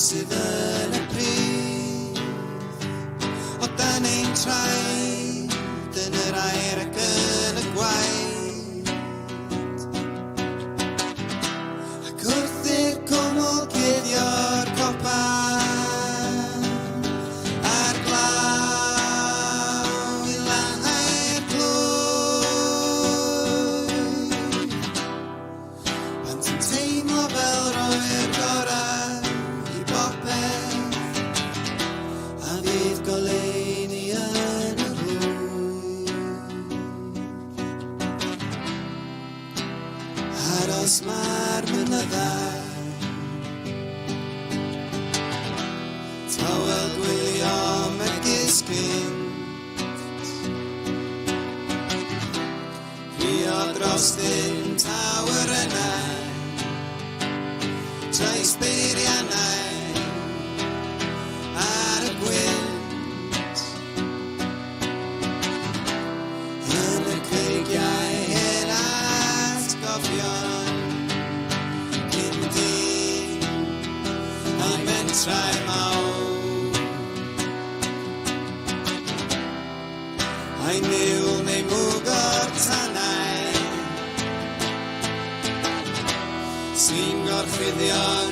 sydd yn y pryd o dan ein traed yn yr air ac yn y gwaed ac wrth i'r cwmwl cuddio'r copan a'r glaw i lanhau'r plwy pan ti'n teimlo fel roi'r gorau Bydd Goleuni yn y Hwyr aros mae'r mynyddau tawel gwylio megis gynt Frio dros dyn tawer yna Trais beiriannau ar y gwynt yn y creigiau hen atgofion cyn dyn a'i mentrau mawr a'i niwl neu mwg o'r tanau sy'n gorchuddio'n